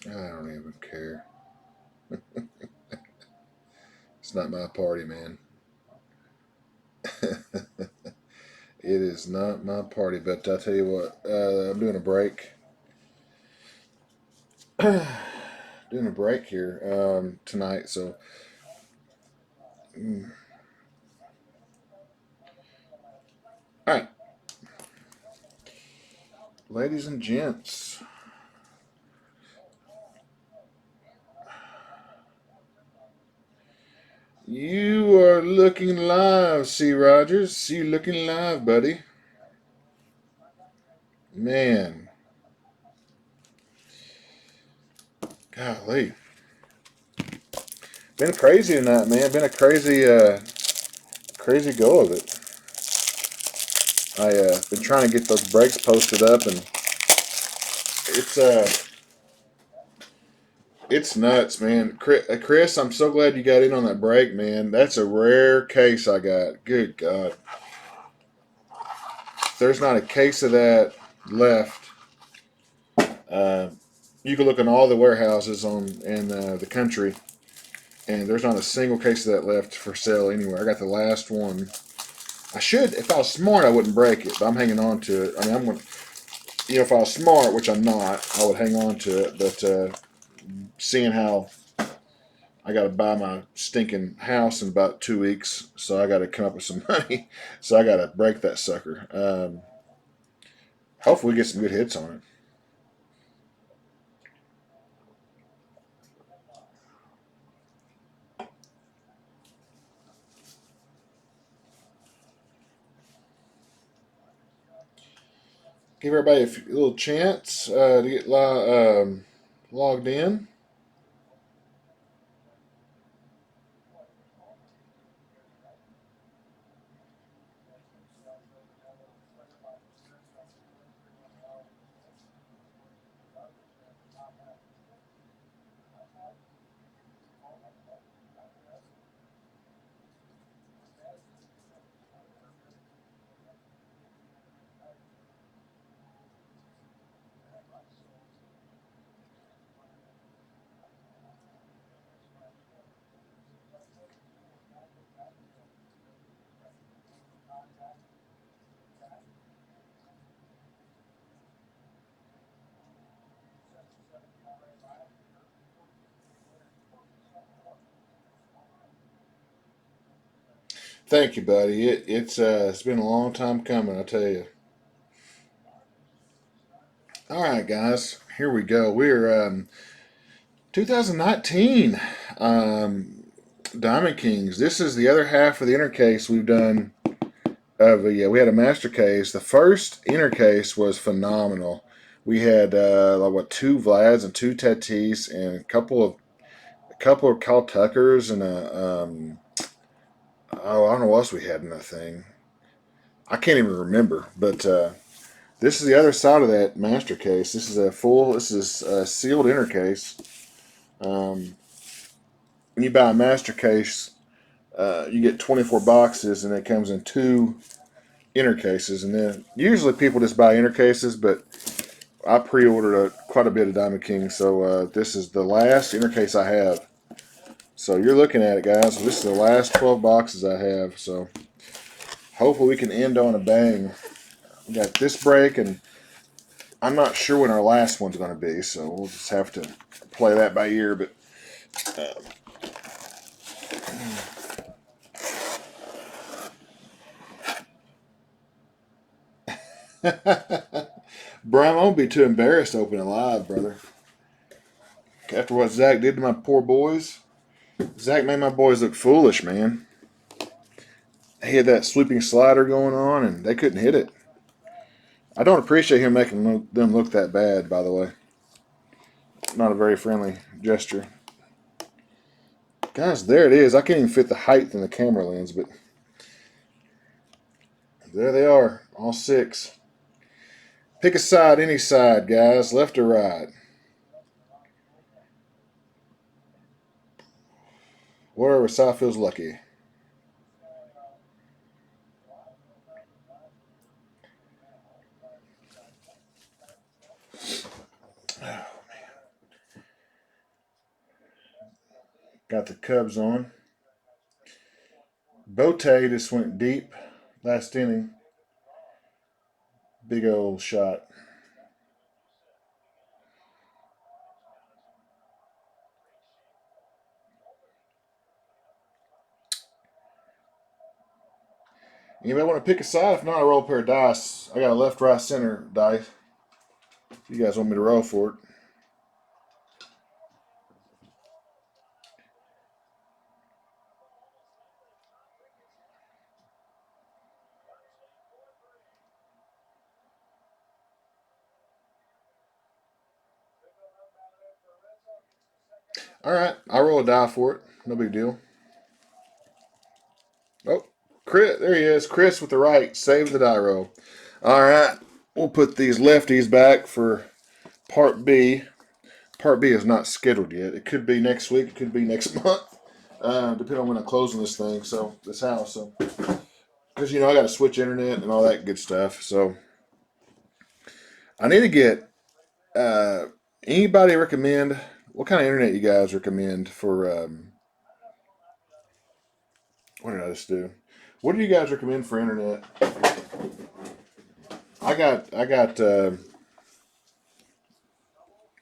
I don't even care. It's not my party, man. It is not my party, but I tell you what, I'm doing a break. Doing a break here tonight, so mm. All right, ladies and gents, you are looking live, C. Rogers. You looking live, buddy. Man, golly, been crazy tonight, man. Been a crazy go of it. I been trying to get those breaks posted up, and it's it's nuts, man. Chris, I'm so glad you got in on that break, man. That's a rare case I got. Good God, there's not a case of that left. Uh, you can look in all the warehouses on in the country, and there's not a single case of that left for sale anywhere. I got the last one. I should, if I was smart, I wouldn't break it, but I'm hanging on to it. I mean, I'm going to, if I was smart, which I'm not, I would hang on to it. But seeing how I got to buy my stinking house in about 2 weeks, so I got to come up with some money. So I got to break that sucker. Hopefully, we get some good hits on it. Give everybody a little chance to get logged in. Thank you, buddy. It's been a long time coming, I tell you. All right, guys, here we go. We're 2019 Diamond Kings. This is the other half of the inner case we've done. Yeah, we had a master case. The first inner case was phenomenal. We had like what, two Vlads and two Tatis and a couple of Cal Tuckers and I don't know what else we had in that thing. I can't even remember. But this is the other side of that master case. This is a sealed inner case. Um, when you buy a master case, you get 24 boxes, and it comes in two inner cases. And then usually people just buy inner cases, but I pre-ordered quite a bit of Diamond King, so this is the last inner case I have. So you're looking at it, guys. This is the last 12 boxes I have. So hopefully we can end on a bang. We got this break, and I'm not sure when our last one's going to be, so we'll just have to play that by ear. But Brian, I won't be too embarrassed to open it live, brother. After what Zach did to my poor boys, Zach made my boys look foolish, man. He had that sweeping slider going on, and they couldn't hit it. I don't appreciate him making them look that bad, by the way. Not a very friendly gesture. Guys, there it is. I can't even fit the height in the camera lens, but there they are, all six. Pick a side, any side, guys, left or right. Whatever side feels lucky. Got the Cubs on. Bote just went deep last inning. Big old shot. Anybody want to pick a side? If not, I roll a pair of dice. I got a left, right, center dice. You guys want me to roll for it? All right, I roll a die for it. No big deal. Oh, Chris, there he is. Chris with the right. Save the die roll. All right, we'll put these lefties back for part B. Part B is not scheduled yet. It could be next week. It could be next month, depending on when I'm closing this thing. So this house. So because I got to switch internet and all that good stuff. So I need to get. Anybody recommend what kind of internet you guys recommend for? What did I just do? What do you guys recommend for internet? I got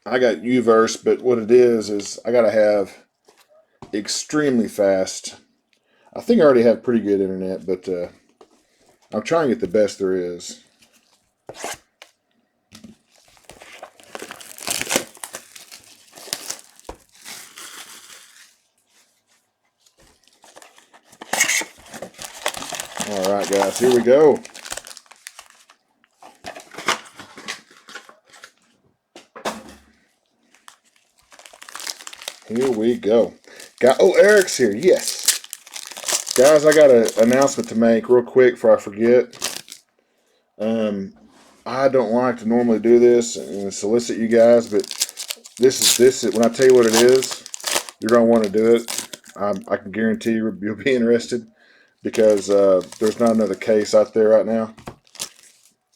Uverse, but what it is I gotta have extremely fast. I think I already have pretty good internet, but I'm trying to get the best there is. All right, guys, here we go. Here we go. Eric's here. Yes. Guys, I got an announcement to make real quick before I forget. I don't like to normally do this and solicit you guys, but this is when I tell you what it is, you're going to want to do it. I can guarantee you'll be interested because there's not another case out there right now.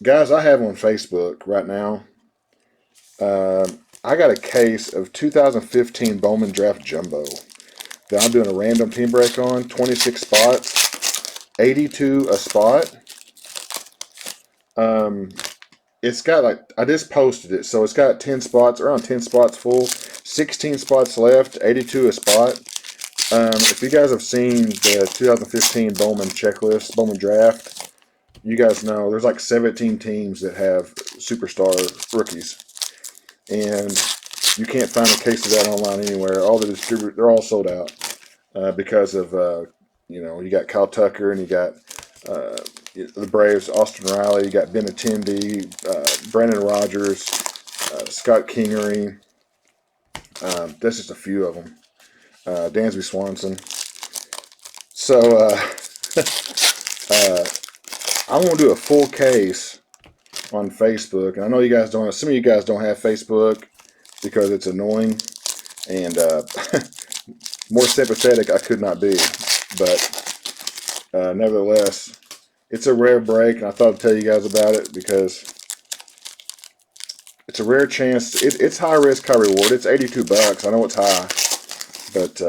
Guys, I have on Facebook right now. I got a case of 2015 Bowman Draft Jumbo that I'm doing a random team break on. 26 spots, 82 a spot. It's got I just posted it, so it's got 10 spots, around 10 spots full, 16 spots left, 82 a spot. If you guys have seen the 2015 Bowman checklist, Bowman draft, you guys know there's like 17 teams that have superstar rookies, and you can't find a case of that online anywhere. All the distributors, they're all sold out because of you got Kyle Tucker and you got the Braves, Austin Riley, you got Ben Attendee, Brandon Rogers, Scott Kingery. That's just a few of them. Dansby Swanson. So I'm going to do a full case on Facebook, and I know you guys don't. Some of you guys don't have Facebook because it's annoying, and more sympathetic I could not be. But nevertheless, it's a rare break, and I thought I'd tell you guys about it because it's a rare chance. It's high risk, high reward. It's $82. I know it's high, but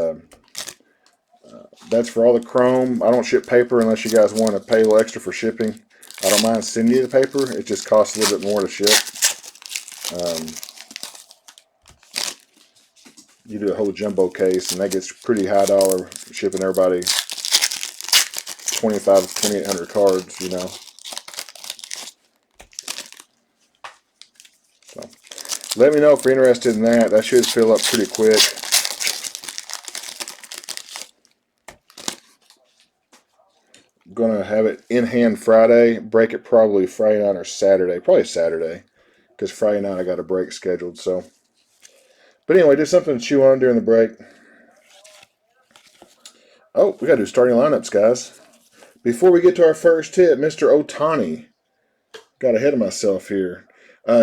that's for all the Chrome. I don't ship paper unless you guys want to pay a little extra for shipping. I don't mind sending you the paper. It just costs a little bit more to ship. You do a whole jumbo case, and that gets pretty high dollar shipping everybody 2,800 cards, So let me know if you're interested in that. That should fill up pretty quick. Going to have it in hand Friday. Break it probably Friday night or Saturday. Probably Saturday, because Friday night I got a break scheduled. So, but anyway, just something to chew on during the break. Oh, we got to do starting lineups, guys. Before we get to our first hit, Mr. Ohtani. Got ahead of myself here.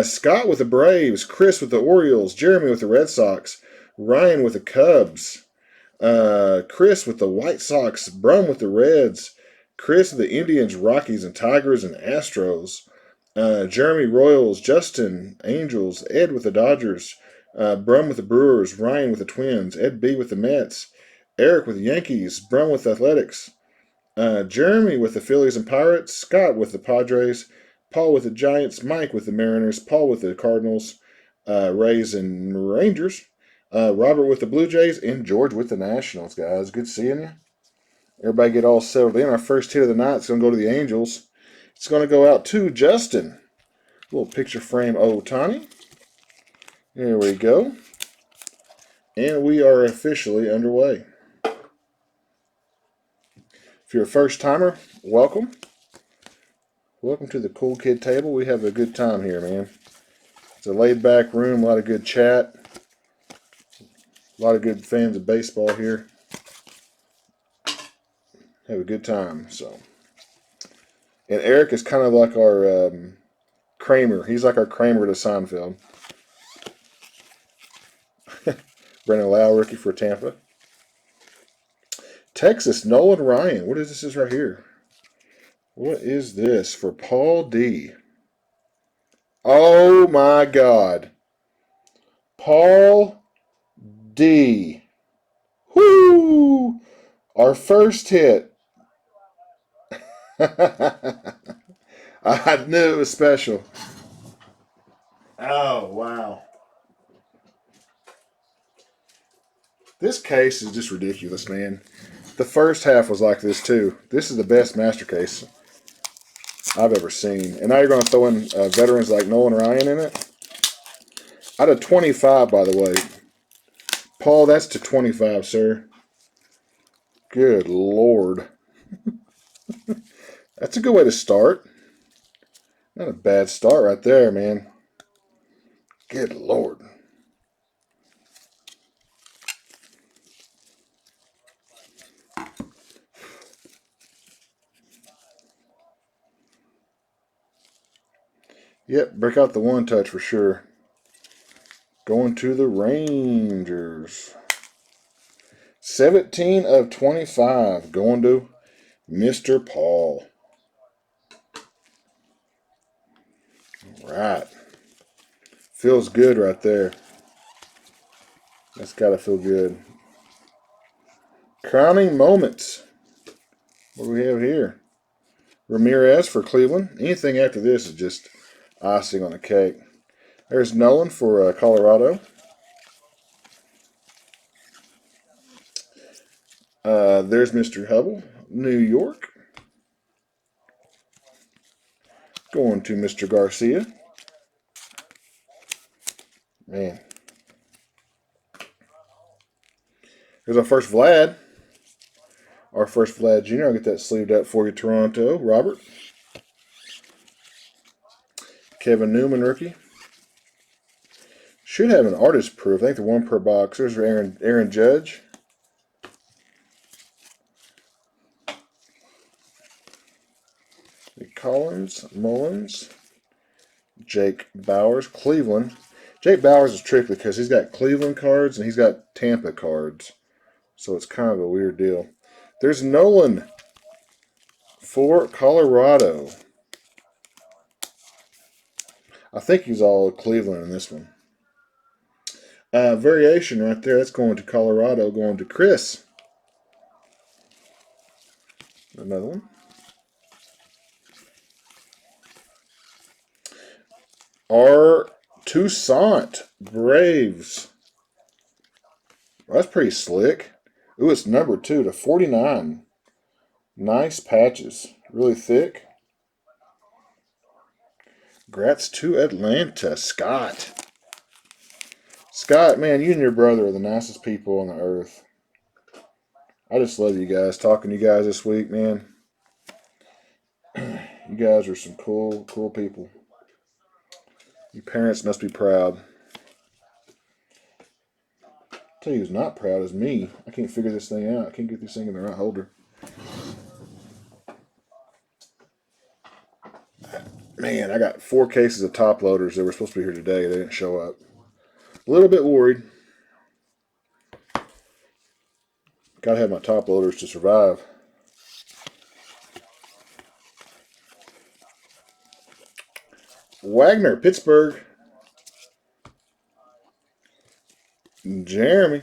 Scott with the Braves, Chris with the Orioles, Jeremy with the Red Sox, Ryan with the Cubs, Chris with the White Sox, Brum with the Reds, Chris with the Indians, Rockies, and Tigers and Astros, Jeremy Royals, Justin Angels, Ed with the Dodgers, Brum with the Brewers, Ryan with the Twins, Ed B with the Mets, Eric with the Yankees. Brum with Athletics. Jeremy with the Phillies and Pirates. Scott with the Padres. Paul with the Giants. Mike with the Mariners. Paul with the Cardinals. Rays and Rangers. Robert with the Blue Jays. And George with the Nationals, guys. Good seeing you. Everybody get all settled in. Our first hit of the night is going to go to the Angels. It's going to go out to Justin. Little picture frame Ohtani. There we go. And we are officially underway. If you're a first timer, welcome. Welcome to the Cool Kid Table. We have a good time here, man. It's a laid back room, a lot of good chat. A lot of good fans of baseball here. Have a good time. So, and Eric is kind of like our Kramer. He's like our Kramer to Seinfeld. Brennan Lau, rookie for Tampa. Texas, Nolan Ryan. What is this right here? What is this for Paul D? Oh my God. Paul D. Whoo! Our first hit. I knew it was special. Oh, wow. This case is just ridiculous, man. The first half was like this, too. This is the best master case I've ever seen. And now you're going to throw in veterans like Nolan Ryan in it? Out of 25, by the way. Paul, that's to 25, sir. Good Lord. That's a good way to start. Not a bad start right there, man. Good Lord. Yep, break out the one touch for sure. Going to the Rangers. 17 of 25. Going to Mr. Paul. All right. Feels good right there. That's got to feel good. Crowning moments. What do we have here? Ramirez for Cleveland. Anything after this is just icing on the cake. There's Nolan for Colorado. There's Mr. Hubble, New York. Going to Mr. Garcia. Man. Here's our first Vlad. Our first Vlad Jr. I'll get that sleeved up for you, Toronto. Robert. Kevin Newman, rookie. Should have an artist proof. I think they're one per box. There's Aaron Judge. Collins, Mullins. Jake Bowers, Cleveland. Jake Bowers is tricky because he's got Cleveland cards and he's got Tampa cards. So it's kind of a weird deal. There's Nolan for Colorado. I think he's all Cleveland in this one. Variation right there. That's going to Colorado. Going to Chris. Another one. Our Toussaint Braves. Well, that's pretty slick. Ooh, it's number 2 to 49. Nice patches. Really thick. Grats to Atlanta. Scott. Scott, man, you and your brother are the nicest people on the earth. I just love you guys. Talking to you guys this week, man. You guys are some cool people. Your parents must be proud. I'll tell you who's not proud is me. I can't figure this thing out. I can't get this thing in the right holder. Man, I got 4 cases of top loaders that were supposed to be here today. They didn't show up. A little bit worried. Gotta have my top loaders to survive. Wagner, Pittsburgh. Jeremy.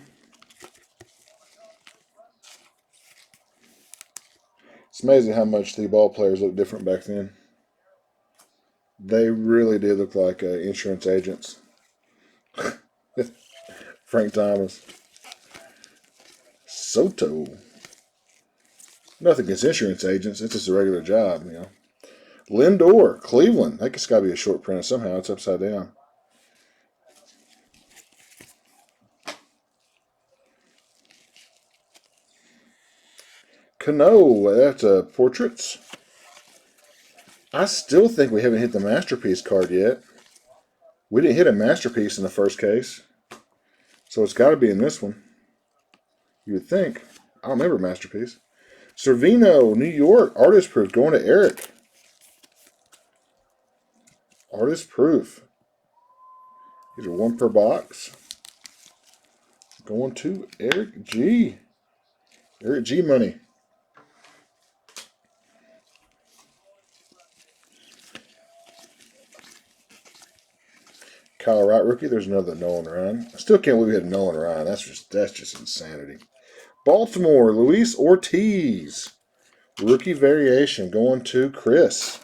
It's amazing how much the ball players look different back then. They really did look like insurance agents. Frank Thomas. Soto. Nothing against insurance agents. It's just a regular job, you know. Lindor, Cleveland. That has got to be a short print somehow. It's upside down. Cano. That's portraits. I still think we haven't hit the masterpiece card yet. We didn't hit a masterpiece in the first case. So it's got to be in this one. You would think. I don't remember masterpiece. Servino, New York. Artist proof. Going to Eric. Artist proof. These are one per box. Going to Eric G. Eric G money. Kyle Wright rookie. There's another Nolan Ryan. I still can't believe we had Nolan Ryan. That's just insanity. Baltimore, Luis Ortiz. Rookie variation going to Chris.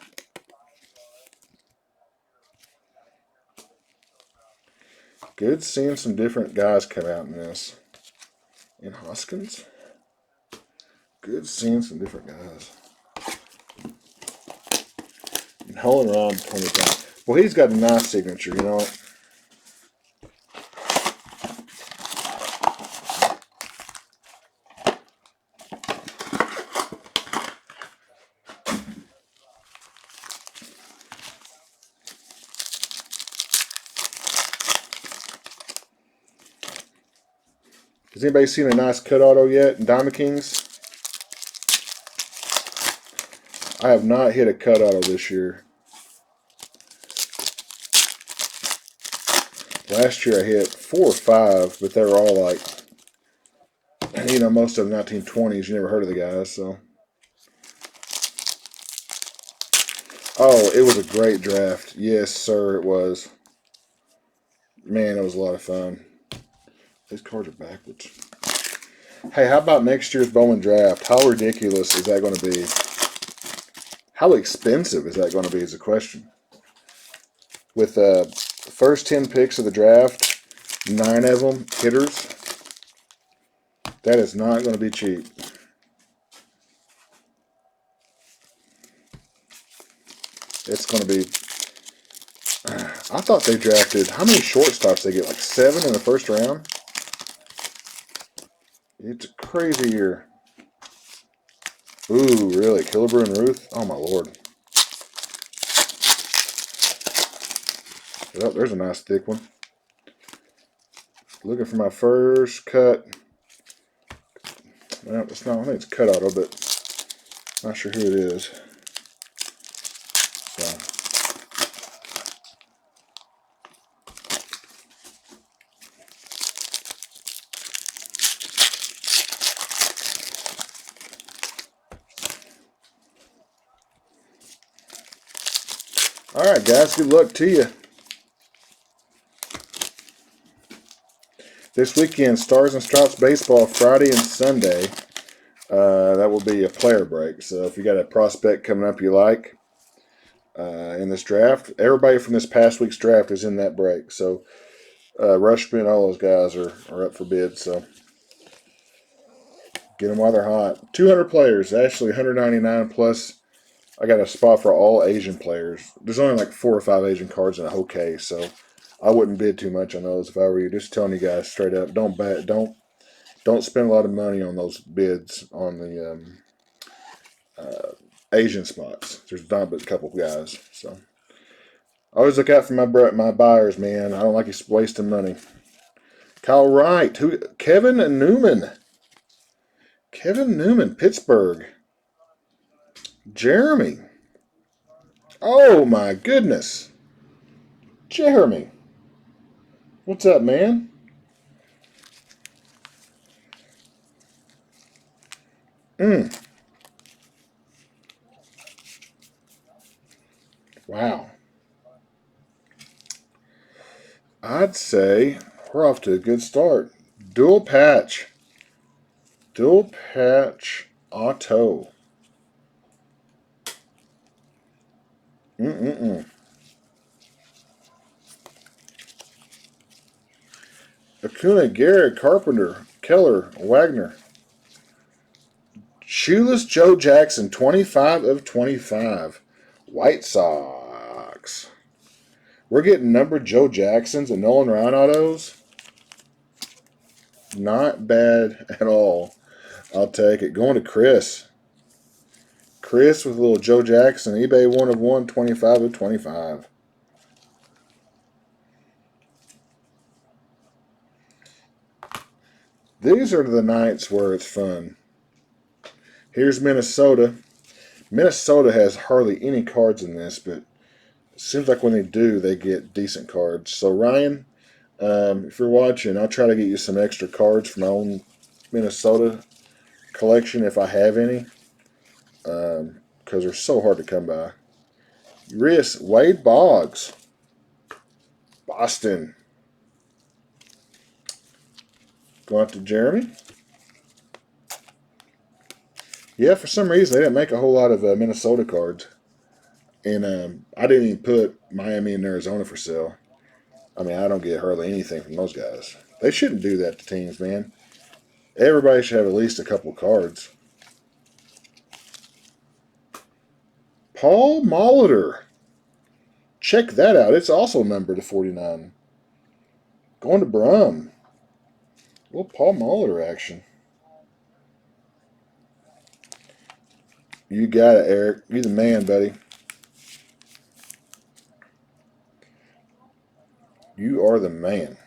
Good seeing some different guys come out in this. And Hoskins. Good seeing some different guys. And Nolan Ryan 25. Well, he's got a nice signature, you know what? Has anybody seen a nice cut auto yet in Diamond Kings? I have not hit a cut auto this year. Last year I hit 4 or 5, but they were all like, you know, most of them 1920s. You never heard of the guys, so. Oh, it was a great draft. Yes, sir, it was. Man, it was a lot of fun. These cards are backwards. Hey, how about next year's Bowman draft? How ridiculous is that going to be? How expensive is that going to be is the question. With the first 10 picks of the draft, 9 of them hitters, that is not going to be cheap. It's going to be... I thought they drafted... How many shortstops they get? Like 7 in the first round? It's a crazy year. Ooh, really? Killebrew and Ruth? Oh, my Lord. Oh, there's a nice thick one. Looking for my first cut. Well, it's not. I think it's cut auto, but not sure who it is. So. All right, guys. Good luck to you. This weekend, Stars and Stripes Baseball, Friday and Sunday. That will be a player break. So if you got a prospect coming up you like in this draft, everybody from this past week's draft is in that break. So Rushman, all those guys are up for bid. So get them while they're hot. 200 players, actually 199 plus. I got a spot for all Asian players. There's only like 4 or 5 Asian cards in a whole case, so I wouldn't bid too much on those if I were you. Just telling you guys straight up, don't spend a lot of money on those bids on the Asian spots. There's not but a couple guys, so always look out for my buyers, man. I don't like you wasting money. Kyle Wright, Kevin Newman, Pittsburgh. Jeremy. Oh my goodness. Jeremy. What's up, man? Wow. I'd say we're off to a good start. Dual patch auto. Mm-mm-mm. Acuna, Garrett, Carpenter, Keller, Wagner. Shoeless Joe Jackson, 25 of 25. White Sox. We're getting numbered Joe Jacksons and Nolan Ryan autos. Not bad at all. I'll take it. Going to Chris. Chris with a little Joe Jackson. eBay 1 of 1, 25 of 25. These are the nights where it's fun. Here's Minnesota. Minnesota has hardly any cards in this, but it seems like when they do, they get decent cards. So, Ryan, if you're watching, I'll try to get you some extra cards for my own Minnesota collection if I have any, because they're so hard to come by. Wade Boggs, Boston. Going out to Jeremy. Yeah, for some reason they didn't make a whole lot of Minnesota cards, and I didn't even put Miami and Arizona for sale. I mean, I don't get hardly anything from those guys. They shouldn't do that to teams, man. Everybody should have at least a couple cards. Paul Molitor. Check that out. It's also numbered to 49. Going to Brum. Well, Paul Molitor action. You got it, Eric. You're the man, buddy. You are the man.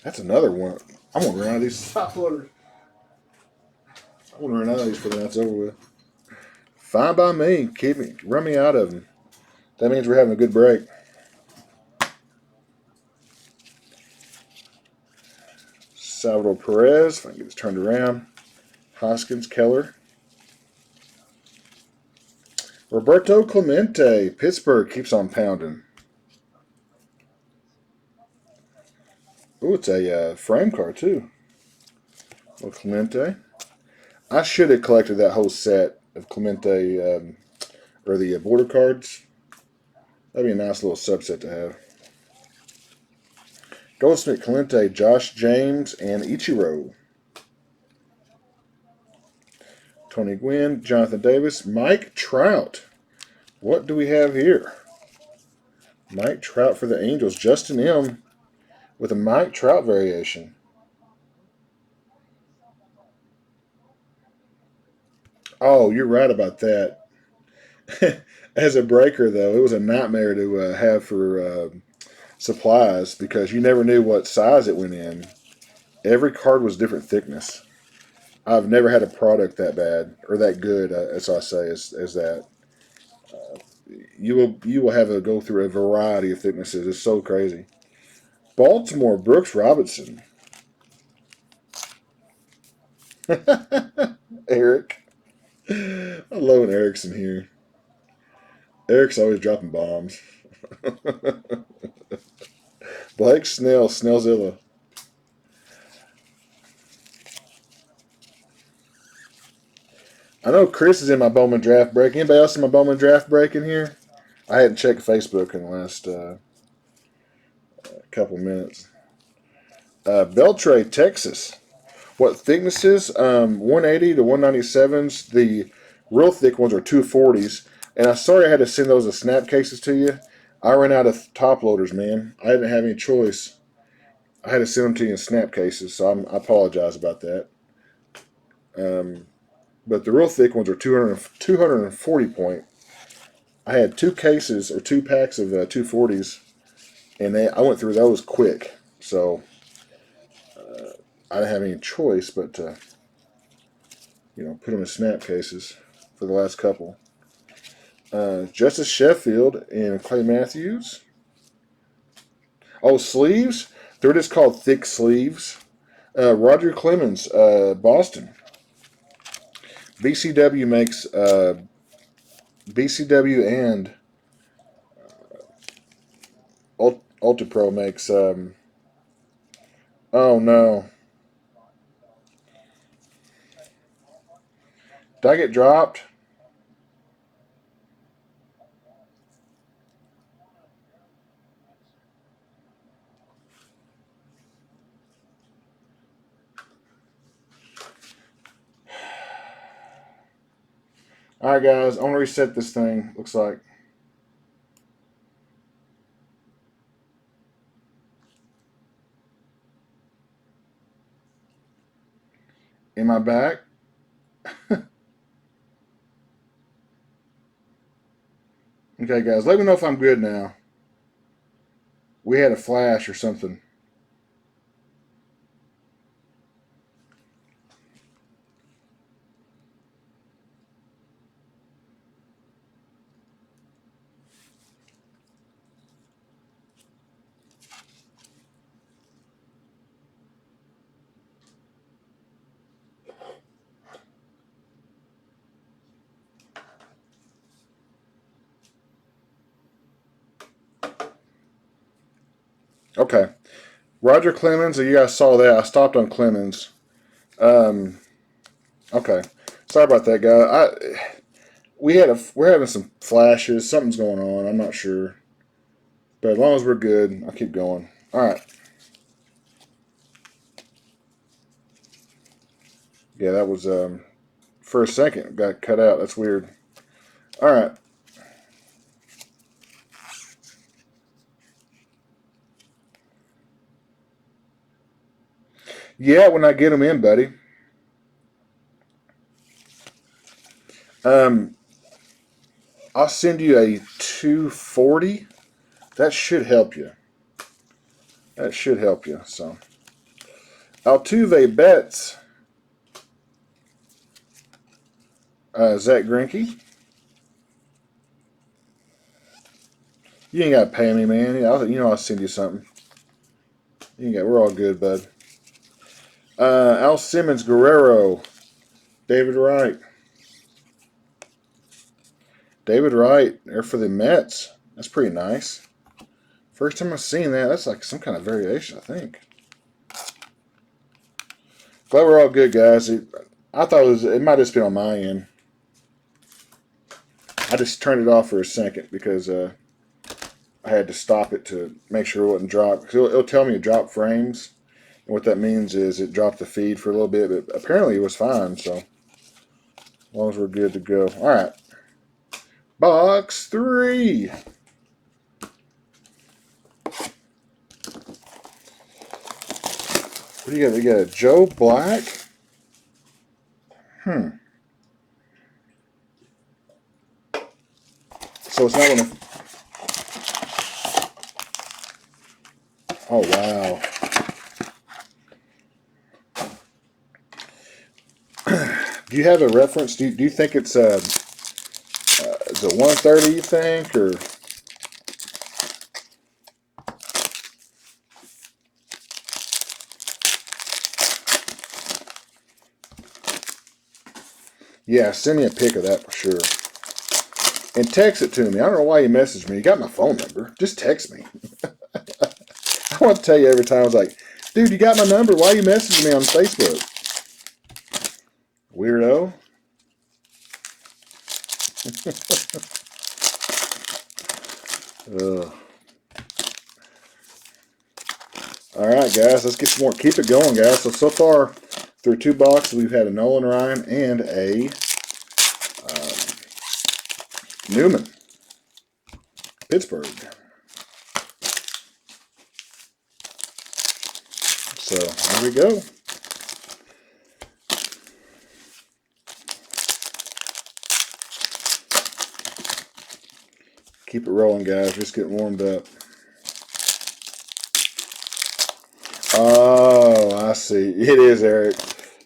That's another one. I'm going to run out of these top loaders. I want to run out of these for the night's over with. Fine by me. Run me out of them. That means we're having a good break. Salvador Perez, if I can get this turned around. Hoskins, Keller. Roberto Clemente, Pittsburgh keeps on pounding. Oh, it's a frame card, too. Well, Clemente. I should have collected that whole set of Clemente, or the border cards. That'd be a nice little subset to have. Goldsmith, Clemente, Josh James, and Ichiro. Tony Gwynn, Jonathan Davis, Mike Trout. What do we have here? Mike Trout for the Angels. Justin M. with a Mike Trout variation. Oh, you're right about that. As a breaker, though, it was a nightmare to have for supplies because you never knew what size it went in. Every card was different thickness. I've never had a product that bad or that good, as I say, as that. You will have to go through a variety of thicknesses. It's so crazy. Baltimore, Brooks Robinson. Eric. I love when Eric's in here. Eric's always dropping bombs. Blake Snell, Snellzilla. I know Chris is in my Bowman draft break. Anybody else in my Bowman draft break in here? I hadn't checked Facebook in the last couple minutes. Beltray, Texas. What thicknesses? 180 to 197s. The real thick ones are 240s. And I'm sorry I had to send those as snap cases to you. I ran out of top loaders, man. I didn't have any choice. I had to send them to you in snap cases, so I apologize about that. But the real thick ones are 240 point. I had two cases or two packs of 240s, and I went through those quick. So I didn't have any choice but to, put them in snap cases for the last couple. Justice Sheffield and Clay Matthews. Oh, sleeves? They're just called thick sleeves. Roger Clemens, Boston. BCW makes BCW and Ultra makes. Oh no! Did I get dropped? All right, guys. I want to reset this thing. Looks like. Am I back? Okay, guys. Let me know if I'm good now. We had a flash or something. Okay. Roger Clemens. You guys saw that. I stopped on Clemens. Um, okay. Sorry about that, guy. We're having some flashes. Something's going on. I'm not sure, but as long as we're good, I'll keep going. All right. Yeah, that was for a second got cut out. That's weird. All right. Yeah, when I get them in, buddy. Um, I'll send you a 240. That should help you. That should help you. So Altuve bets Zach Greinke. You ain't got to pay me, man. Yeah, I'll send you something. You ain't got. We're all good, bud. Al Simmons, Guerrero, David Wright. David Wright, there for the Mets. That's pretty nice. First time I've seen that. That's like some kind of variation, I think. Glad we're all good, guys. I thought it might have just been on my end. I just turned it off for a second because I had to stop it to make sure it wouldn't drop. It'll tell me to drop frames. And what that means is it dropped the feed for a little bit, but apparently it was fine. So as long as we're good to go. All right. Box 3. What do you got? We got a Joe Black. So it's not one of. Oh, wow. Do you have a reference? Do you think it's is it 130? You think or? Yeah, send me a pic of that for sure. And text it to me. I don't know why you messaged me. You got my phone number. Just text me. I want to tell you every time. I was like, dude, you got my number. Why are you messaging me on Facebook? Weirdo. Ugh. All right, guys. Let's get some more. Keep it going, guys. So far, through 2 boxes, we've had a Nolan Ryan and a Newman. Pittsburgh. So here we go. Keep it rolling, guys. Just getting warmed up. Oh, I see. It is Eric.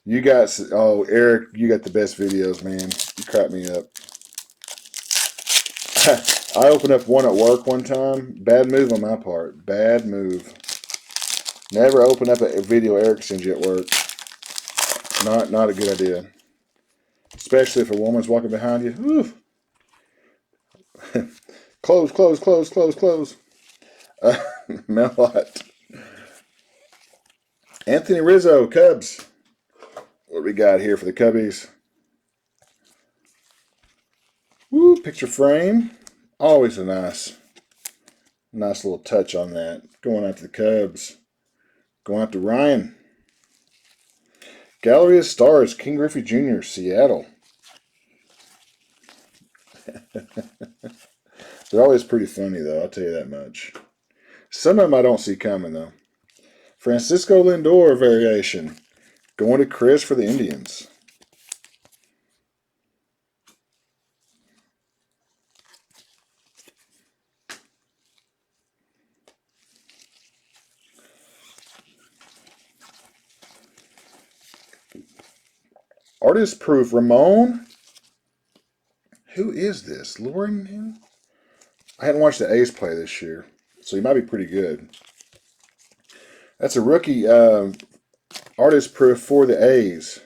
You got Eric. You got the best videos, man. You crack me up. I opened up one at work one time. Bad move on my part. Bad move. Never open up a video Eric sends you at work. Not a good idea. Especially if a woman's walking behind you. Close, close, close, close, close. Melot. Anthony Rizzo, Cubs. What do we got here for the Cubbies? Woo, picture frame. Always a nice little touch on that. Going out to the Cubs. Going out to Ryan. Gallery of Stars, King Griffey Jr., Seattle. They're always pretty funny, though, I'll tell you that much. Some of them I don't see coming, though. Francisco Lindor variation. Going to Chris for the Indians. Artist proof. Ramon. Who is this? Lauren? I hadn't watched the A's play this year, so he might be pretty good. That's a rookie artist proof for the A's.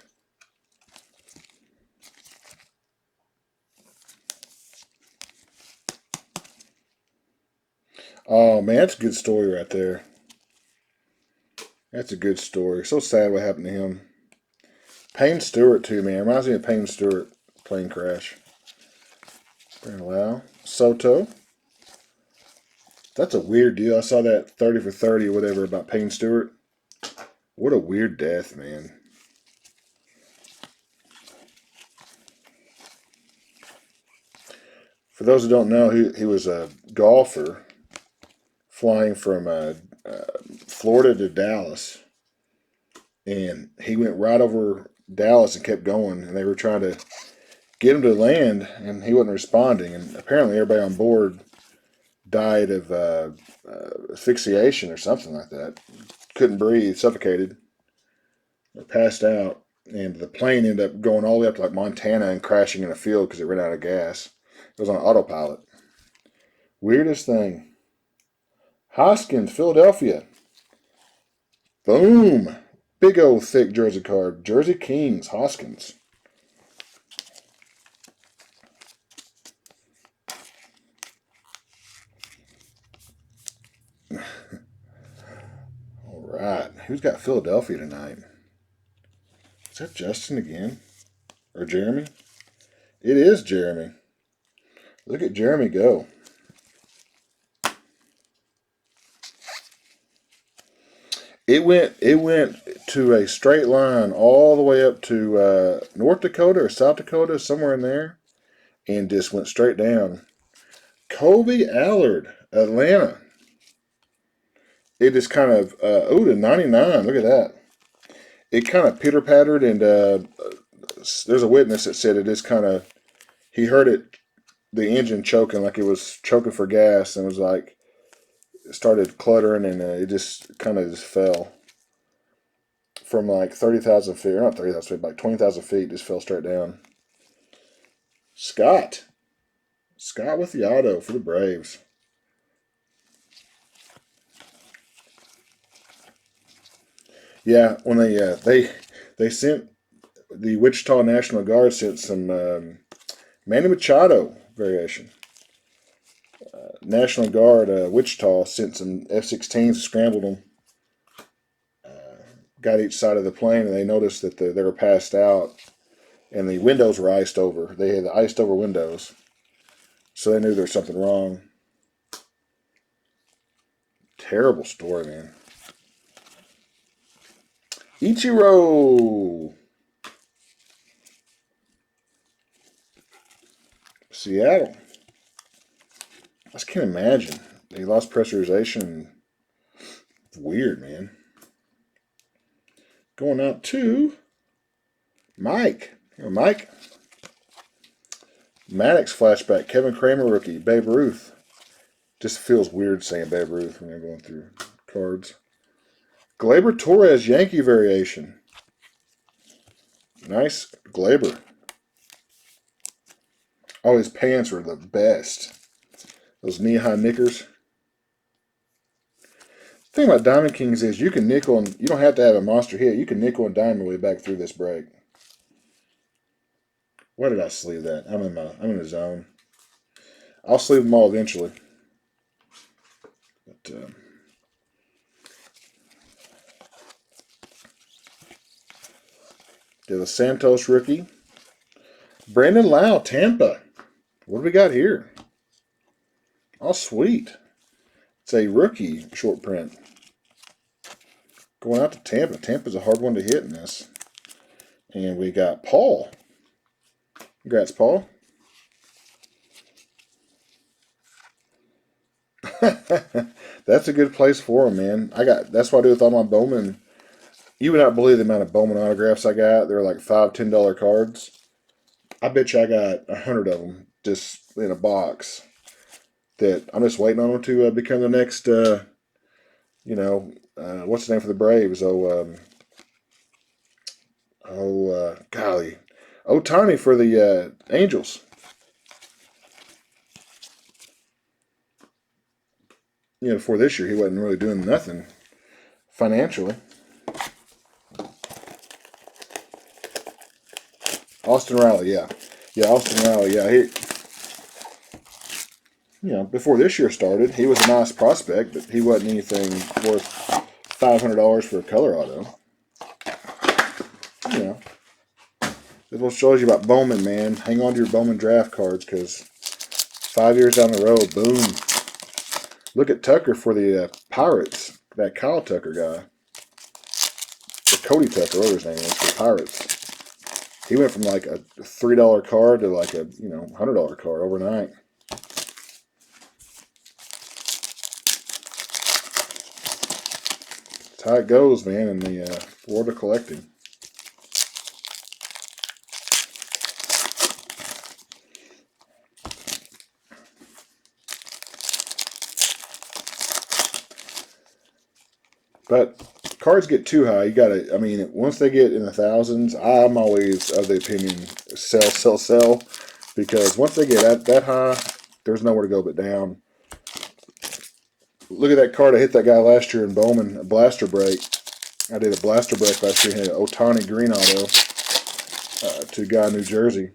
Oh, man, that's a good story right there. That's a good story. So sad what happened to him. Payne Stewart, too, man. Reminds me of Payne Stewart plane crash. Wow. Soto. That's a weird deal. I saw that 30 for 30 or whatever about Payne Stewart. What a weird death, man. For those who don't know, he was a golfer flying from Florida to Dallas. And he went right over Dallas and kept going. And they were trying to get him to land, and he wasn't responding. And apparently everybody on board died of asphyxiation or something like that. Couldn't breathe, suffocated, or passed out. And the plane ended up going all the way up to like Montana and crashing in a field because it ran out of gas. It was on autopilot. Weirdest thing. Hoskins, Philadelphia. Boom. Big old thick jersey card. Jersey Kings, Hoskins. All right. Who's got Philadelphia tonight? Is that Justin again? Or Jeremy? It is Jeremy. Look at Jeremy go. It went to a straight line all the way up to North Dakota or South Dakota, somewhere in there, and just went straight down. Kobe Allard, Atlanta. It just kind of, to 99. Look at that. It kind of pitter-pattered, and there's a witness that said it just kind of, he heard it, the engine choking, like it was choking for gas, and it was like, it started cluttering, and it just kind of just fell from like 30,000 feet, or not 30,000 feet, but like 20,000 feet, just fell straight down. Scott with the auto for the Braves. Yeah, when they sent the Wichita National Guard sent some Manny Machado variation. National Guard Wichita sent some F-16s, scrambled them, got each side of the plane, and they noticed that they were passed out, and the windows were iced over. They had the iced over windows, so they knew there was something wrong. Terrible story, man. Ichiro. Seattle. I just can't imagine. They lost pressurization. Weird, man. Going out to Mike. Here, Mike. Maddox flashback. Kevin Kramer rookie. Babe Ruth. Just feels weird saying Babe Ruth when you're going through cards. Gleyber Torres Yankee variation. Nice Gleyber. Oh, his pants were the best. Those knee-high knickers. The thing about Diamond Kings is you can nickel and you don't have to have a monster hit. You can nickel and dime your way back through this break. Why did I sleeve that? I'm in the zone. I'll sleeve them all eventually. But De Los Santos rookie. Brandon Lau, Tampa. What do we got here? Oh, sweet. It's a rookie short print. Going out to Tampa. Tampa's a hard one to hit in this. And we got Paul. Congrats, Paul. That's a good place for them, man. That's what I do with all my Bowman. You would not believe the amount of Bowman autographs I got. They're like $5, $10 cards. I bet you I got 100 of them just in a box that I'm just waiting on them to become the next, what's the name for the Braves? Golly. Ohtani for the Angels. Before this year, he wasn't really doing nothing financially. Austin Riley, yeah. Yeah, Austin Riley, yeah. Before this year started, he was a nice prospect, but he wasn't anything worth $500 for a color auto. This what shows you about Bowman, man. Hang on to your Bowman draft cards, because 5 years down the road, boom. Look at Tucker for the Pirates. That Kyle Tucker guy. Or Cody Tucker, whatever his name is, for Pirates. He went from like a $3 card to like a $100 card overnight. That's how it goes, man, in the world of collecting. But cards get too high. You gotta. Once they get in the thousands, I'm always of the opinion sell, because once they get that high, there's nowhere to go but down. Look at that card I hit that guy last year in Bowman, a blaster break. I did a blaster break last year. Hit an Ohtani green auto to a guy in New Jersey.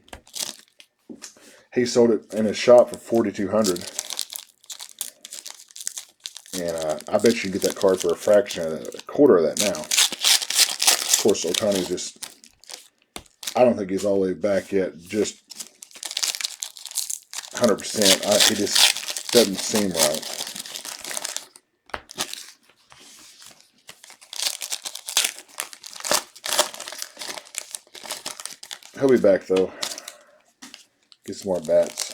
He sold it in his shop for $4,200. And I bet you can get that card for a fraction of a quarter of that now. Of course, Ohtani's just, I don't think he's all the way back yet, just 100%. He just doesn't seem right. He'll be back, though. Get some more bats.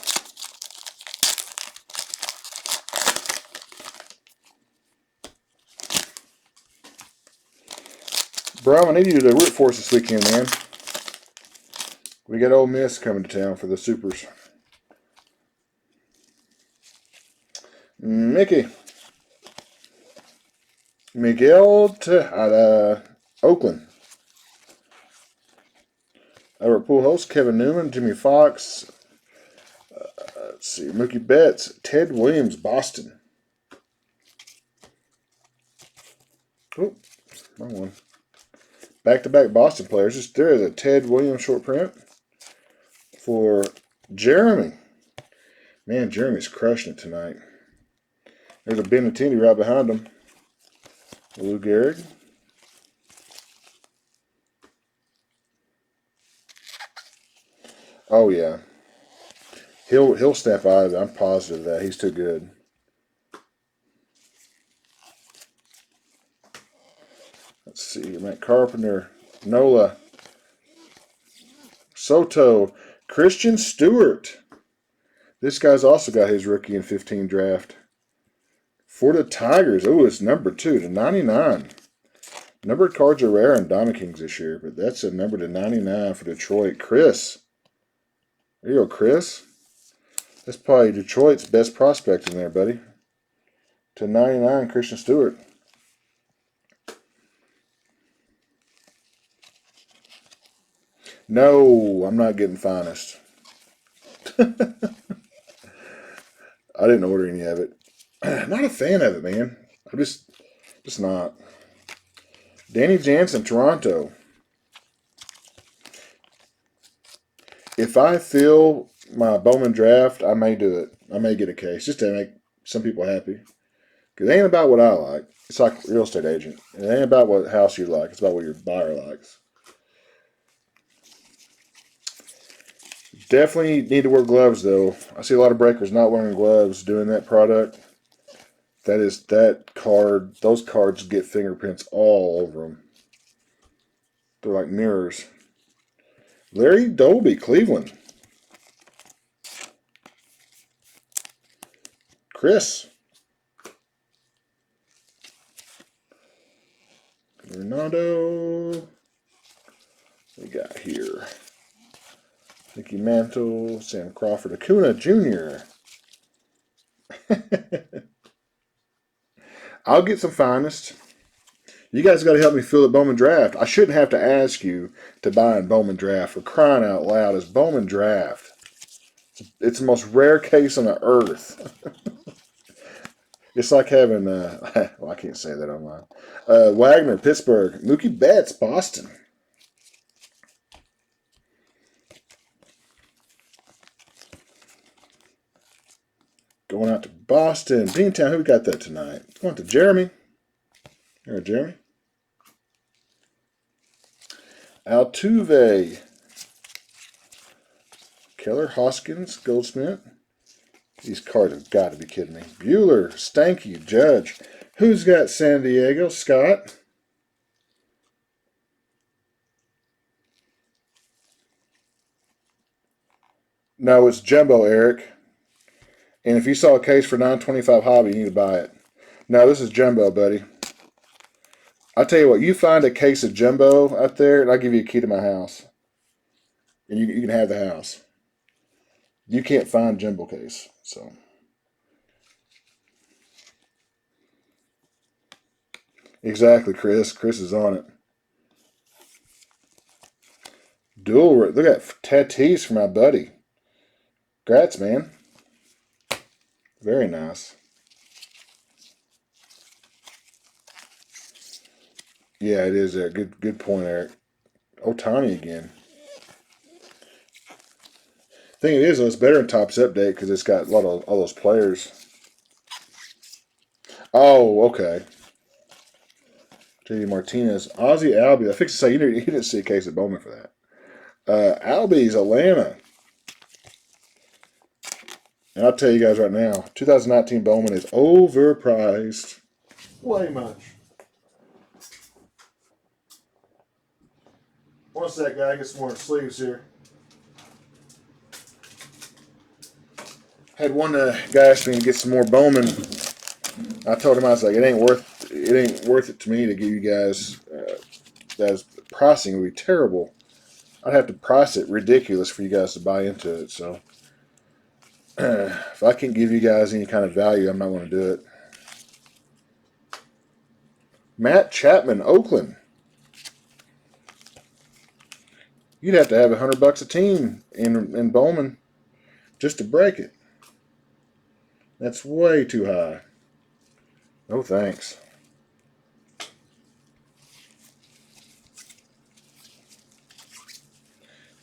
Bro, I need you to root for us this weekend, man. We got Ole Miss coming to town for the Supers. Mickey. Miguel to Oakland. Albert Pujols, Kevin Newman, Jimmy Fox. Let's see, Mookie Betts, Ted Williams, Boston. Oh, wrong one. Back-to-back Boston players. There is a Ted Williams short print for Jeremy. Man, Jeremy's crushing it tonight. There's a Benintendi right behind him. Lou Gehrig. Oh yeah, he'll step out of it. I'm positive of that. He's too good. Let's see, Matt Carpenter, Nola, Soto, Christian Stewart. This guy's also got his rookie in 15 draft. For the Tigers, oh, it's number 2 to 99. Numbered cards are rare in Diamond Kings this year, but that's a number to 99 for Detroit. Chris. There you go, Chris. That's probably Detroit's best prospect in there, buddy. To 99, Christian Stewart. No, I'm not getting Finest. I didn't order any of it. Not a fan of it, man. I'm just not. Danny Jansen, Toronto. If I fill my Bowman draft, I may do it. I may get a case just to make some people happy. Because it ain't about what I like. It's like a real estate agent. It ain't about what house you like. It's about what your buyer likes. Definitely need to wear gloves, though. I see a lot of breakers not wearing gloves doing that product. That card. Those cards get fingerprints all over them. They're like mirrors. Larry Dolby, Cleveland. Chris. Ronaldo. We got here Mickey Mantle, Sam Crawford, Acuna Jr. I'll get some finest. You guys got to help me fill the Bowman Draft. I shouldn't have to ask you to buy in Bowman Draft. For crying out loud, it's Bowman Draft. It's the most rare case on the earth. It's like having, well, I can't say that online. Wagner, Pittsburgh. Mookie Betts, Boston. Going out to Boston. Beantown, who we got that tonight? Going to Jeremy. There, Jeremy. Altuve. Keller, Hoskins, Goldsmith. These cards have got to be kidding me. Bueller, Stanky, Judge. Who's got San Diego? Scott. No, it's Jumbo, Eric. And if you saw a case for $9.25 hobby, you need to buy it. No, this is Jumbo, buddy. I'll tell you what, you find a case of Jumbo out there, and I'll give you a key to my house. And you can have the house. You can't find Jumbo case, so. Exactly, Chris. Chris is on it. Look at Tatis for my buddy. Congrats, man. Very nice. Yeah, it is there. Good point, Eric. Ohtani again. Thing it is, though, it's better in Topps Update because it's got a lot of all those players. Oh, okay. JD Martinez, Ozzie Albies. I fixed to say you didn't see a case of Bowman for that. Albies, Atlanta. And I'll tell you guys right now, 2019 Bowman is overpriced. Way much. One sec, guy. Get some more sleeves here. Had one guy ask me to get some more Bowman. I told him, I was like, it ain't worth it to me to give you guys. That pricing would be terrible. I'd have to price it ridiculous for you guys to buy into it. So if I can't give you guys any kind of value, I'm not going to do it. Matt Chapman, Oakland. You'd have to have $100 a team in Bowman just to break it. That's way too high. No thanks.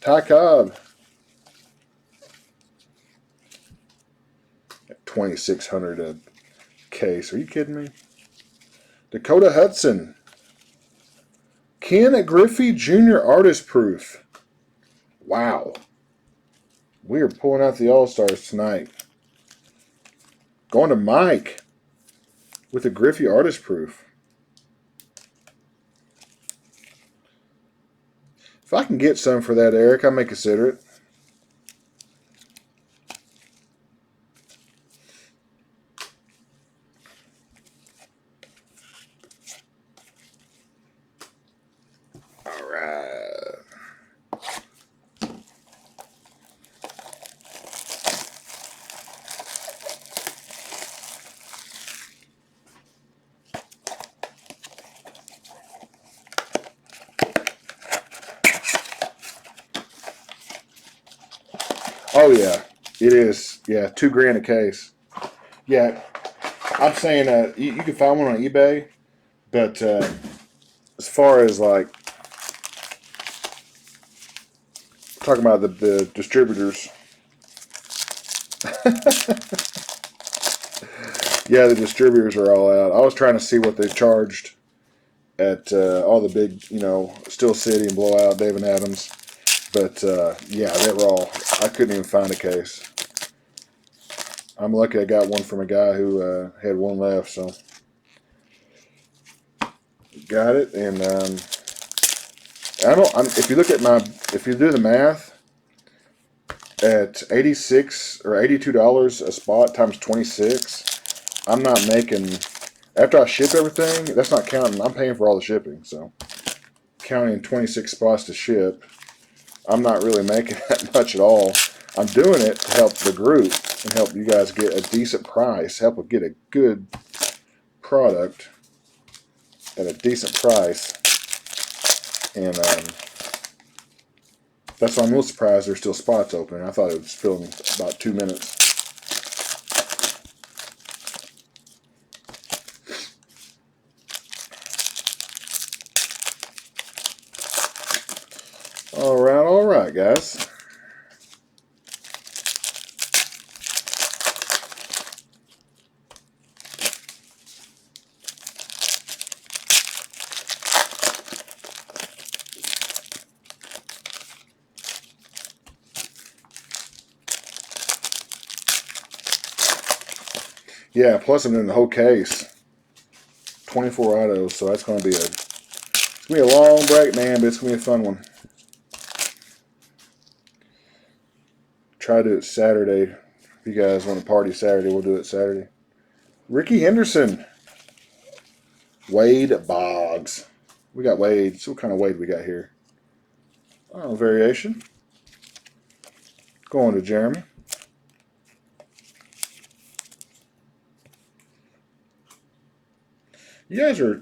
Ty Cobb. 2,600 a case. Are you kidding me? Dakota Hudson. Ken Griffey Jr. Artist Proof. Wow. We are pulling out the All-Stars tonight. Going to Mike with a Griffey Artist Proof. If I can get some for that, Eric, I may consider it. All right. Oh, yeah. It is. Yeah, $2,000 a case. Yeah, I'm saying you can find one on eBay, but as far as like talking about the distributors, yeah, the distributors are all out. I was trying to see what they charged at all the big, Steel City and Blowout, Dave and Adams, but yeah, they were all. I couldn't even find a case. I'm lucky I got one from a guy who had one left, so got it. And if you look at if you do the math, at $86 or $82 a spot times 26, I'm not making After I ship everything, that's not counting. I'm paying for all the shipping, so counting 26 spots to ship, I'm not really making that much at all. I'm doing it to help the group and help you guys get a decent price, help get a good product at a decent price. And that's why I'm a little surprised there's still spots open. I thought it was filling about 2 minutes. All right, guys. Yeah, plus I'm doing the whole case. 24 autos, so that's going to be a long break, man, but it's going to be a fun one. Try to do it Saturday. If you guys want to party Saturday, we'll do it Saturday. Ricky Henderson. Wade Boggs. We got Wade. So what kind of Wade we got here? Oh, variation. Going to Jeremy.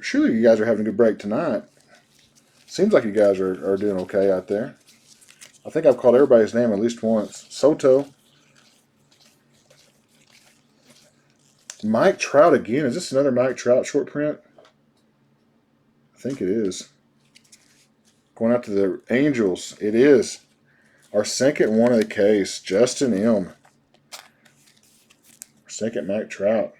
Surely you guys are having a good break tonight. Seems like you guys are doing okay out there. I think I've called everybody's name at least once. Soto. Mike Trout again. Is this another Mike Trout short print? I think it is. Going out to the Angels. It is. Our second one of the case. Justin M. Our second Mike Trout.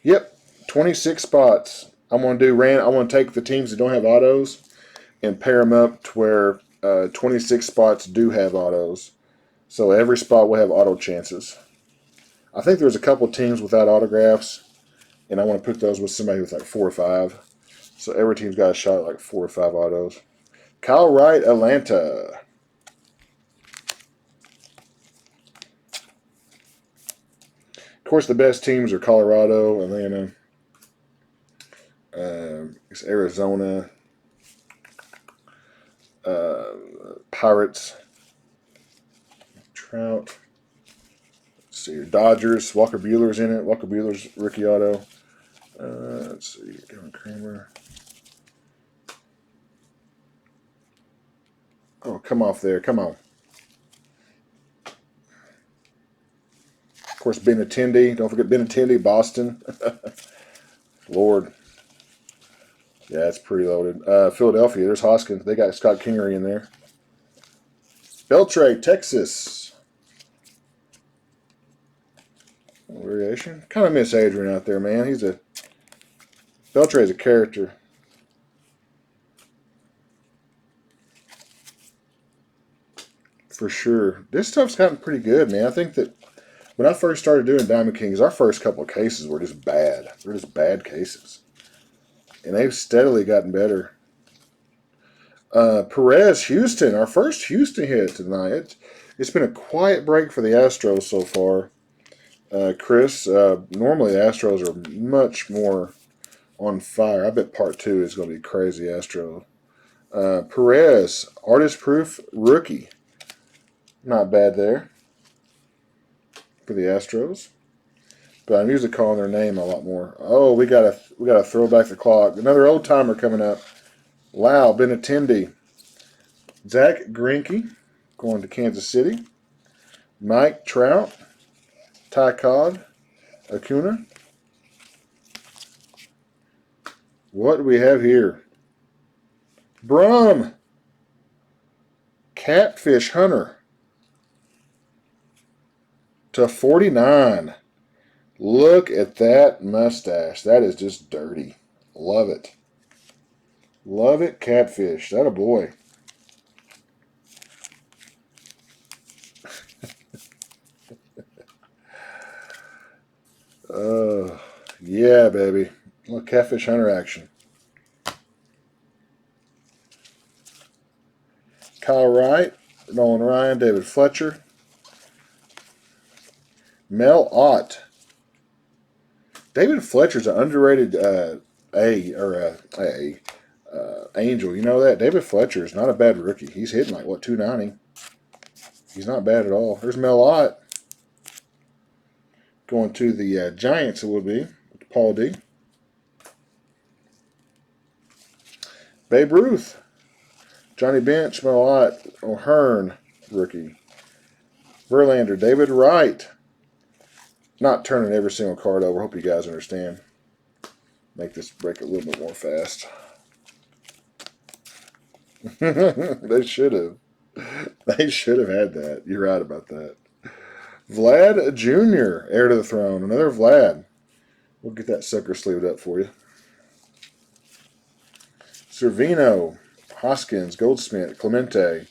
Yep. 26 spots. I'm going to take the teams that don't have autos and pair them up to where 26 spots do have autos. So every spot will have auto chances. I think there's a couple of teams without autographs, and I want to put those with somebody with like 4 or 5. So every team's got a shot at like 4 or 5 autos. Kyle Wright, Atlanta. Of course, the best teams are Colorado, Atlanta, it's Arizona, Pirates, Trout. Let's see here. Dodgers. Walker Buehler's in it. Walker Buehler's rookie auto. Let's see. Kevin Kramer. Oh, come off there. Come on. Of course, Benintendi. Don't forget Benintendi, Boston. Lord. Yeah, it's pretty loaded. Philadelphia. There's Hoskins. They got Scott Kingery in there. Beltre, Texas. Variation. Kind of miss Adrian out there, man. Beltre's a character. For sure. This stuff's gotten pretty good, man. I think that when I first started doing Diamond Kings, our first couple of cases were just bad. They're just bad cases. And they've steadily gotten better. Perez, Houston. Our first Houston hit tonight. It's been a quiet break for the Astros so far. Chris, normally the Astros are much more on fire. I bet part 2 is going to be crazy Astro. Perez, artist proof rookie. Not bad there for the Astros. But I'm usually calling their name a lot more. Oh, we gotta throw back the clock. Another old timer coming up. Wow, Benintendi. Zach Greinke going to Kansas City. Mike Trout. Ty Cobb. Acuna. What do we have here? Brum. Catfish Hunter. To 49. Look at that mustache. That is just dirty. Love it. Love it, Catfish. That a boy. Yeah, baby. A little Catfish Hunter action. Kyle Wright, Nolan Ryan, David Fletcher. Mel Ott. David Fletcher's an underrated Angel. You know that? David Fletcher is not a bad rookie. He's hitting like, what, 290? He's not bad at all. There's Mel Ott going to the Giants, it would be. Paul D. Babe Ruth. Johnny Bench, Mel Ott, O'Hearn, rookie. Verlander, David Wright. Not turning every single card over. Hope you guys understand. Make this break a little bit more fast. They should have. They should have had that. You're right about that. Vlad Jr., heir to the throne. Another Vlad. We'll get that sucker sleeved up for you. Servino, Hoskins, Goldsmith, Clemente.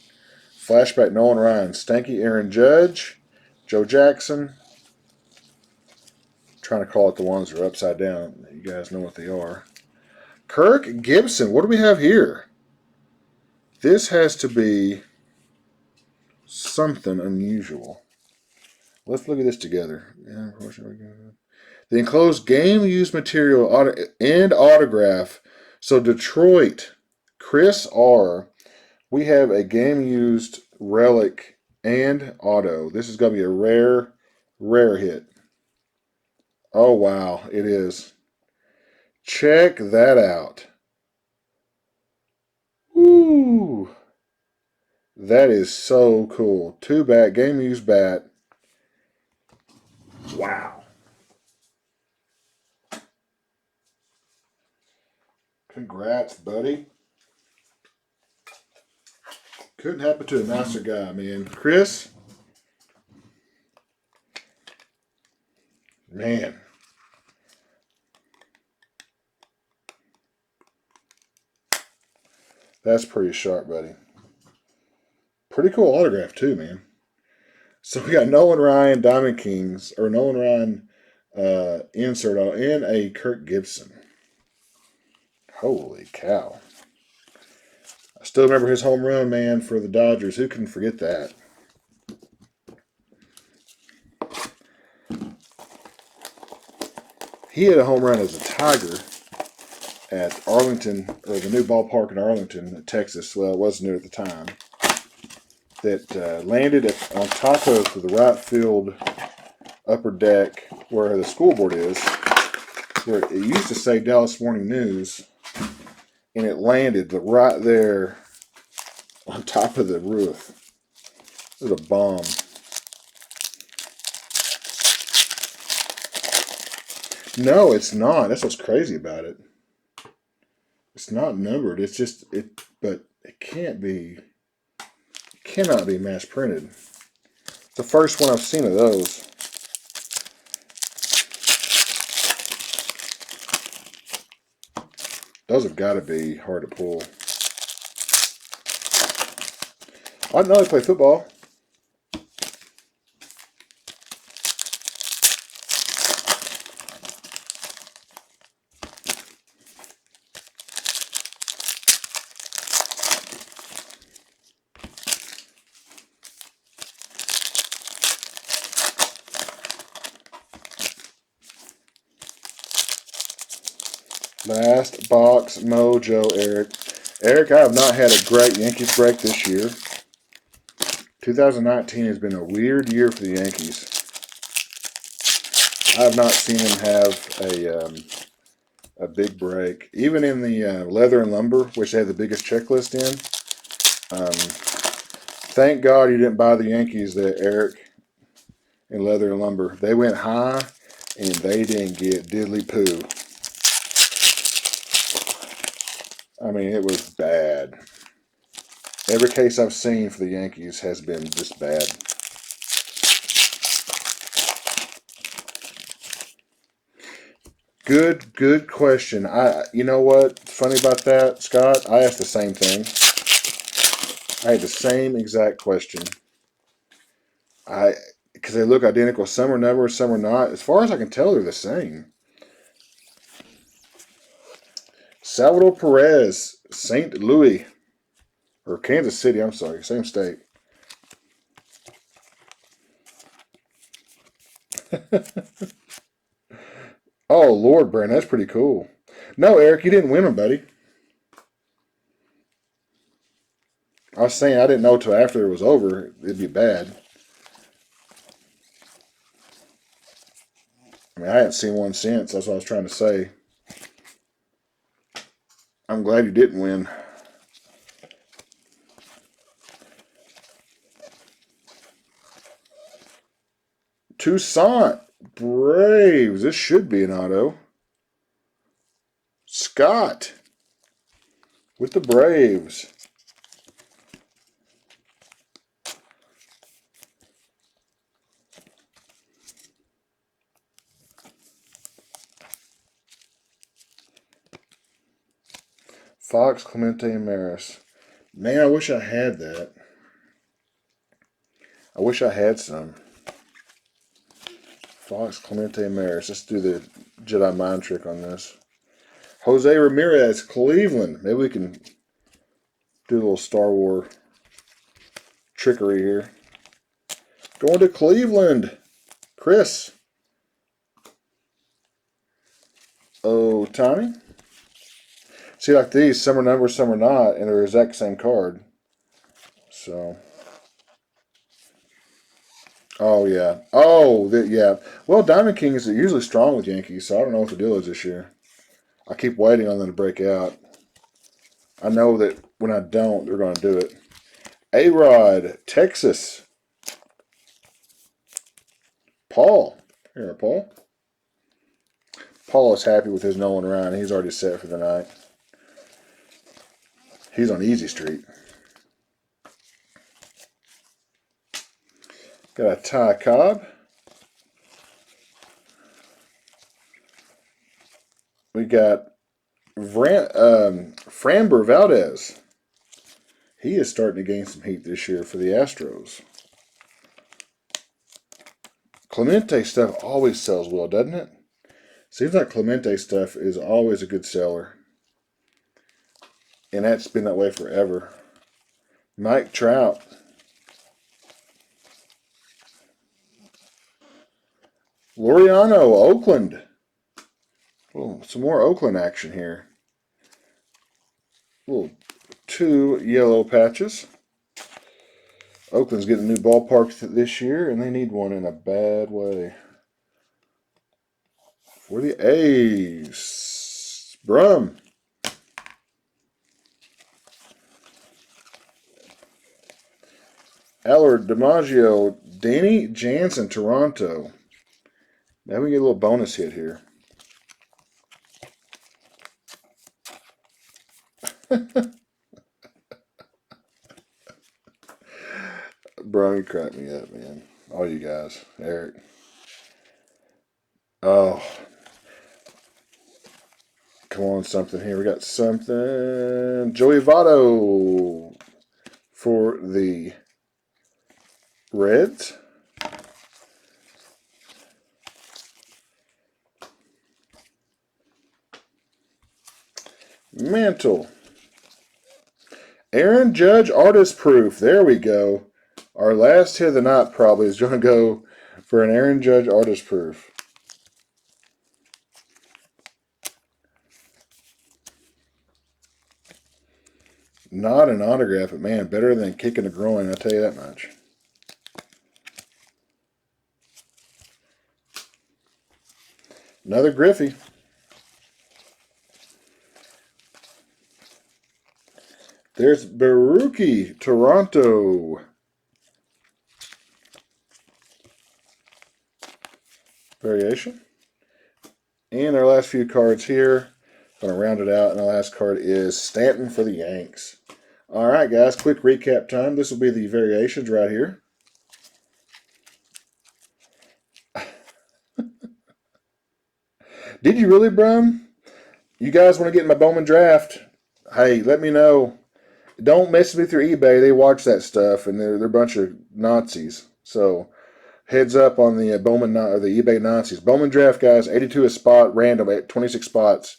Flashback Nolan Ryan, Stanky Aaron Judge, Joe Jackson. Trying to call it the ones that are upside down. You guys know what they are. Kirk Gibson. What do we have here? This has to be something unusual. Let's look at this together. Yeah, of course. The enclosed game used material and autograph. So Detroit, Chris R. We have a game used relic and auto. This is going to be a rare hit. Oh, wow. It is. Check that out. Woo. That is so cool. 2-bat, game used bat. Wow. Congrats, buddy. Couldn't happen to a nicer guy, man. Chris? Man. That's pretty sharp, buddy. Pretty cool autograph, too, man. So we got Nolan Ryan, Diamond Kings, or Nolan Ryan insert and a Kirk Gibson. Holy cow. I still remember his home run, man, for the Dodgers. Who can forget that? He had a home run as a Tiger at Arlington, or the new ballpark in Arlington, Texas. Well, it wasn't new at the time. That landed on top of the right field upper deck where the scoreboard is. Where it used to say Dallas Morning News, and it landed right there on top of the roof. It was a bomb. No, it's not. That's what's crazy about it. It's not numbered. It's just but it can't be. It cannot be mass printed. It's the first one I've seen of those. Those have got to be hard to pull. I didn't know they play football. Last box mojo, Eric. Eric, I have not had a great Yankees break this year. 2019 has been a weird year for the Yankees. I have not seen them have a big break. Even in the leather and lumber, which they have the biggest checklist in. Thank God you didn't buy the Yankees there, Eric, in leather and lumber. They went high, and they didn't get diddly poo. I mean, it was bad. Every case I've seen for the Yankees has been just bad. Good question. You know what's funny about that, Scott? I asked the same thing. I had the same exact question. Because they look identical. Some are numbered, some are not. As far as I can tell, they're the same. Salvador Perez, St. Louis, or Kansas City, I'm sorry, same state. Oh, Lord, Brandon, that's pretty cool. No, Eric, you didn't win them, buddy. I was saying I didn't know till after it was over it'd be bad. I mean, I hadn't seen one since. That's what I was trying to say. I'm glad you didn't win. Toussaint Braves. This should be an auto. Scott with the Braves. Fox, Clemente, and Maris. Man, I wish I had that. I wish I had some. Fox, Clemente, and Maris. Let's do the Jedi mind trick on this. Jose Ramirez, Cleveland. Maybe we can do a little Star Wars trickery here. Going to Cleveland. Chris. Oh, Tommy. See, like these, some are numbers, some are not, and they're the exact same card. So. Oh, yeah. Oh, yeah. Well, Diamond Kings are usually strong with Yankees, so I don't know what the deal is this year. I keep waiting on them to break out. I know that when I don't, they're going to do it. A-Rod, Texas. Paul. Here, Paul. Paul is happy with his Nolan Ryan. He's already set for the night. He's on Easy Street. Got a Ty Cobb. We got Framber Valdez. He is starting to gain some heat this year for the Astros. Clemente stuff always sells well, doesn't it? Seems like Clemente stuff is always a good seller. And that's been that way forever. Mike Trout. Laureano, Oakland. Oh, some more Oakland action here. Little 2 yellow patches. Oakland's getting a new ballpark this year, and they need one in a bad way. For the A's, Brum. Allard DiMaggio, Danny Jansen, Toronto. Now we get a little bonus hit here. Bro, you crack me up, man. All you guys. Eric. Oh. Come on, something here. We got something. Joey Votto for the Reds. Mantle. Aaron Judge Artist Proof. There we go. Our last hit of the night probably is going to go for an Aaron Judge Artist Proof. Not an autograph, but man, better than kicking the groin, I'll tell you that much. Another Griffey. There's Baruki, Toronto. Variation. And our last few cards here. Going to round it out, and the last card is Stanton for the Yanks. All right, guys, quick recap time. This will be the variations right here. Did you really, Brum? You guys want to get in my Bowman draft? Hey, let me know. Don't mess with your eBay. They watch that stuff, and they're a bunch of Nazis. So heads up on the Bowman or the eBay Nazis. Bowman draft, guys. 82 a spot, random at 26 spots.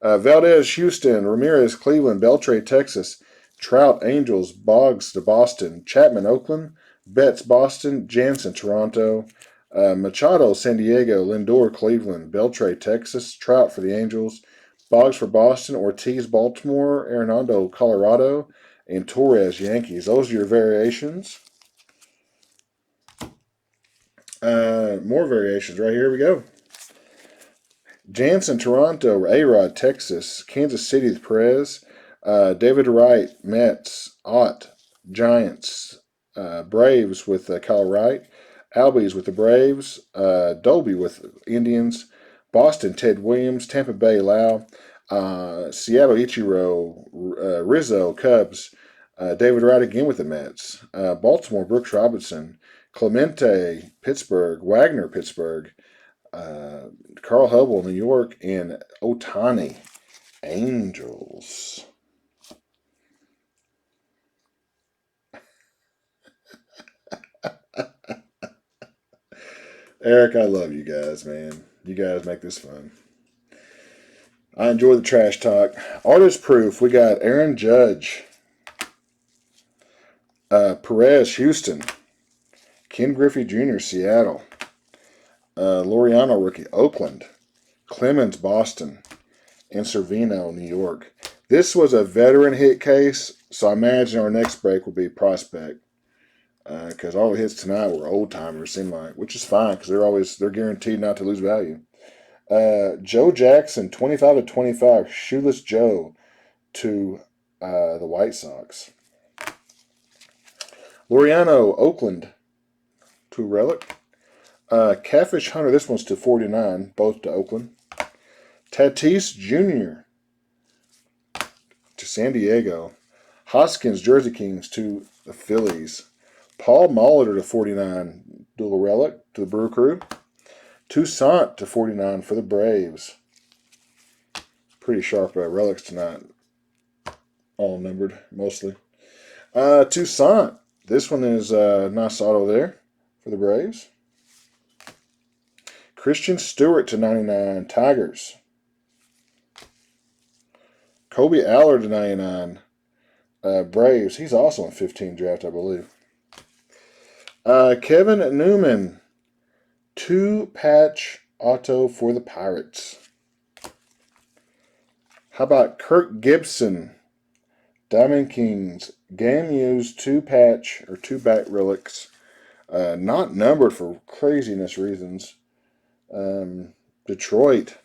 Valdez, Houston. Ramirez, Cleveland. Beltre, Texas. Trout, Angels. Boggs to Boston. Chapman, Oakland. Betts, Boston. Jansen, Toronto. Machado, San Diego. Lindor, Cleveland. Beltre, Texas. Trout for the Angels. Boggs for Boston. Ortiz, Baltimore. Arenado, Colorado. And Torres, Yankees. Those are your variations. More variations right here. We go. Jansen, Toronto. A-Rod, Texas. Kansas City with Perez. David Wright, Mets. Ott, Giants. Braves with Kyle Wright. Albies with the Braves. Dolby with Indians. Boston, Ted Williams. Tampa Bay, Lau. Seattle, Ichiro. Rizzo, Cubs. David Wright again with the Mets. Baltimore, Brooks Robinson. Clemente, Pittsburgh. Wagner, Pittsburgh. Carl Hubble, New York. And Otani, Angels. Eric, I love you guys, man. You guys make this fun. I enjoy the trash talk. Artist proof. We got Aaron Judge, Perez, Houston, Ken Griffey Jr., Seattle, Laureano rookie, Oakland, Clemens, Boston, and Servino, New York. This was a veteran hit case, so I imagine our next break will be prospect. Because all the hits tonight were old timers, seem like, which is fine because they're guaranteed not to lose value. Joe Jackson, 25/25, Shoeless Joe to the White Sox. Laureano, Oakland to Relic. Catfish Hunter, this one's to 49, both to Oakland. Tatis Jr. to San Diego. Hoskins, Jersey Kings to the Phillies. Paul Molitor to 49, dual relic to the Brew Crew. Toussaint to 49 for the Braves. Pretty sharp relics tonight. All numbered, mostly. Toussaint. This one is nice auto there for the Braves. Christian Stewart to 99, Tigers. Kobe Allard to 99, Braves. He's also in 15 draft, I believe. Kevin Newman, 2-patch auto for the Pirates. How about Kirk Gibson, Diamond Kings, game used 2-patch or 2-back relics, not numbered for craziness reasons. Detroit.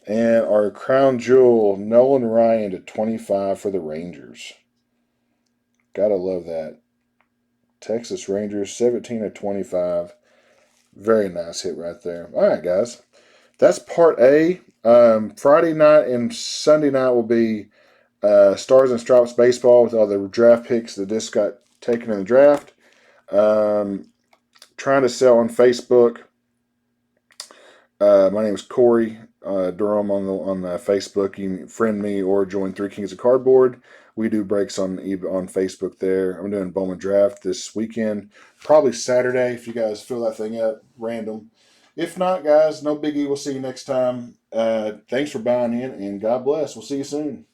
And our crown jewel, Nolan Ryan to 25 for the Rangers. Gotta love that. Texas Rangers, 17/25. Very nice hit right there. All right, guys. That's part A. Friday night and Sunday night will be Stars and Stripes baseball with all the draft picks that just got taken in the draft. Trying to sell on Facebook. My name is Corey Durham on Facebook. You can friend me or join Three Kings of Cardboard. We do breaks on Facebook there. I'm doing Bowman Draft this weekend, probably Saturday if you guys fill that thing up, random. If not, guys, no biggie. We'll see you next time. Thanks for buying in, and God bless. We'll see you soon.